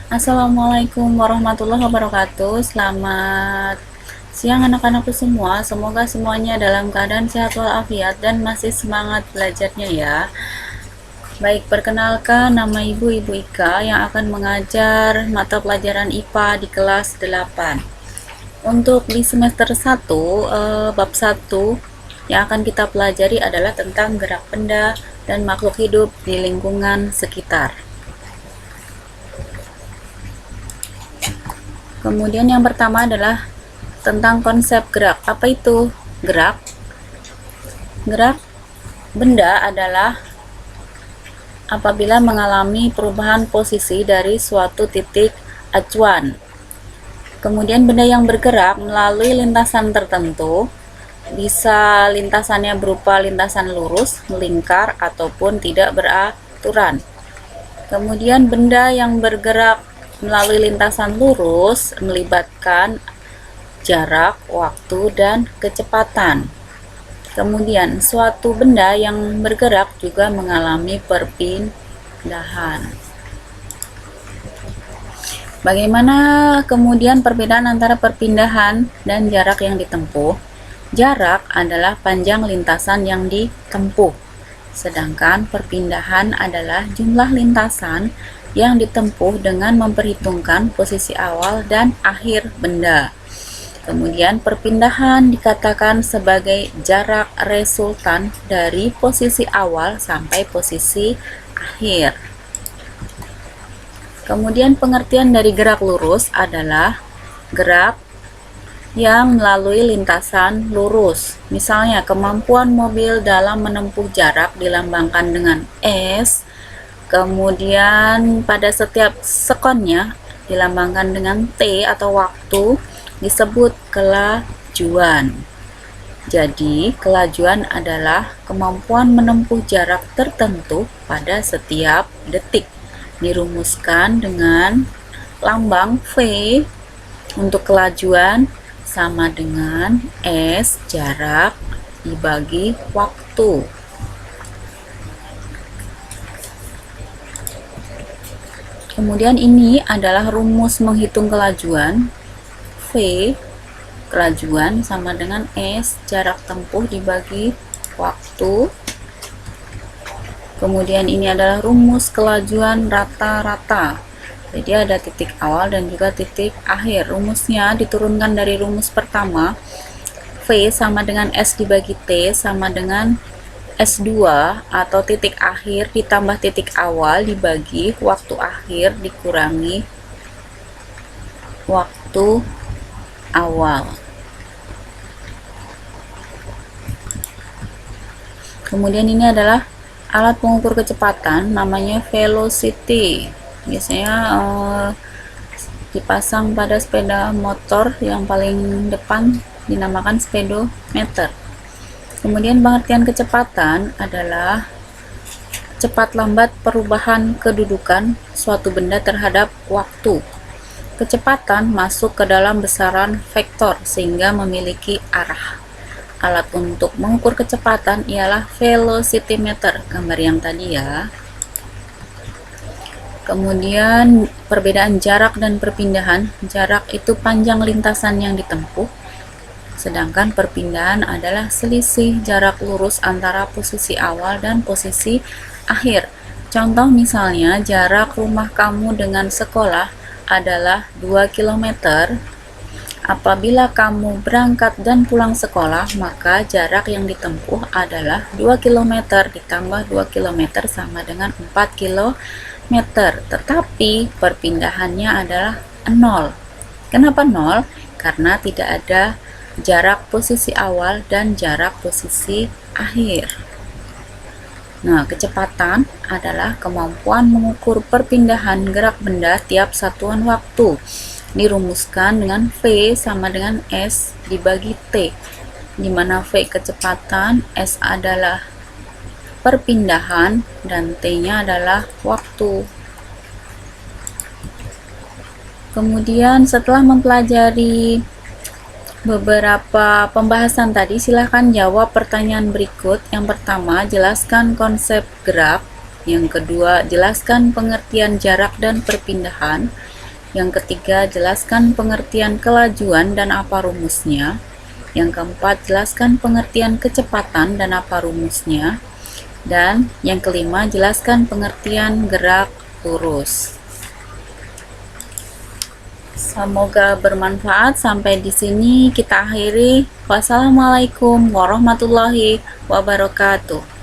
Assalamualaikum warahmatullahi wabarakatuh. Selamat siang anak-anakku semua. Semoga semuanya dalam keadaan sehat walafiat dan masih semangat belajarnya ya. Baik, perkenalkan nama Ibu Ika yang akan mengajar mata pelajaran IPA di kelas 8. Untuk di semester 1, bab 1 yang akan kita pelajari adalah tentang gerak benda dan makhluk hidup di lingkungan sekitar. Kemudian yang pertama adalah tentang konsep gerak. Apa itu gerak? Gerak benda adalah apabila mengalami perubahan posisi dari suatu titik acuan. Kemudian benda yang bergerak melalui lintasan tertentu, bisa lintasannya berupa lintasan lurus, melingkar, ataupun tidak beraturan. Kemudian benda yang bergerak melalui lintasan lurus melibatkan jarak, waktu, dan kecepatan. Kemudian suatu benda yang bergerak juga mengalami perpindahan. Bagaimana kemudian perbedaan antara perpindahan dan jarak yang ditempuh? Jarak adalah panjang lintasan yang ditempuh, sedangkan perpindahan adalah jumlah lintasan yang ditempuh dengan memperhitungkan posisi awal dan akhir benda. Kemudian perpindahan dikatakan sebagai jarak resultan dari posisi awal sampai posisi akhir. Kemudian pengertian dari gerak lurus adalah gerak yang melalui lintasan lurus. Misalnya, kemampuan mobil dalam menempuh jarak dilambangkan dengan S. Kemudian pada setiap sekonnya dilambangkan dengan T atau waktu, disebut kelajuan. Jadi, kelajuan adalah kemampuan menempuh jarak tertentu pada setiap detik. Dirumuskan dengan lambang V untuk kelajuan sama dengan S jarak dibagi waktu. Kemudian ini adalah rumus menghitung kelajuan. V kelajuan sama dengan S jarak tempuh dibagi waktu. Kemudian ini adalah rumus kelajuan rata-rata. Jadi ada titik awal dan juga titik akhir. Rumusnya diturunkan dari rumus pertama. V sama dengan S dibagi T sama dengan S2 atau titik akhir ditambah titik awal dibagi waktu akhir dikurangi waktu awal. Kemudian ini adalah alat pengukur kecepatan, namanya velocity. Biasanya dipasang pada sepeda motor yang paling depan, dinamakan speedometer. Kemudian pengertian kecepatan adalah cepat lambat perubahan kedudukan suatu benda terhadap waktu. Kecepatan masuk ke dalam besaran vektor sehingga memiliki arah. Alat untuk mengukur kecepatan ialah velocimeter, gambar yang tadi ya. Kemudian perbedaan jarak dan perpindahan. Jarak itu panjang lintasan yang ditempuh, sedangkan perpindahan adalah selisih jarak lurus antara posisi awal dan posisi akhir. Contoh misalnya, jarak rumah kamu dengan sekolah adalah 2 km. Apabila kamu berangkat dan pulang sekolah, maka jarak yang ditempuh adalah 2 km ditambah 2 km sama dengan 4 km. Tetapi perpindahannya adalah 0. Kenapa 0? Karena tidak ada jarak posisi awal dan jarak posisi akhir. Nah, kecepatan adalah kemampuan mengukur perpindahan gerak benda tiap satuan waktu. Dirumuskan dengan V sama dengan S dibagi T, di mana V kecepatan, S adalah perpindahan, dan T-nya adalah waktu. Kemudian setelah mempelajari beberapa pembahasan tadi, silahkan jawab pertanyaan berikut. Yang pertama, jelaskan konsep gerak. Yang kedua, jelaskan pengertian jarak dan perpindahan. Yang ketiga, jelaskan pengertian kelajuan dan apa rumusnya. Yang keempat, jelaskan pengertian kecepatan dan apa rumusnya. Dan yang kelima, jelaskan pengertian gerak lurus. Semoga bermanfaat. Sampai di sini kita akhiri. Wassalamualaikum warahmatullahi wabarakatuh.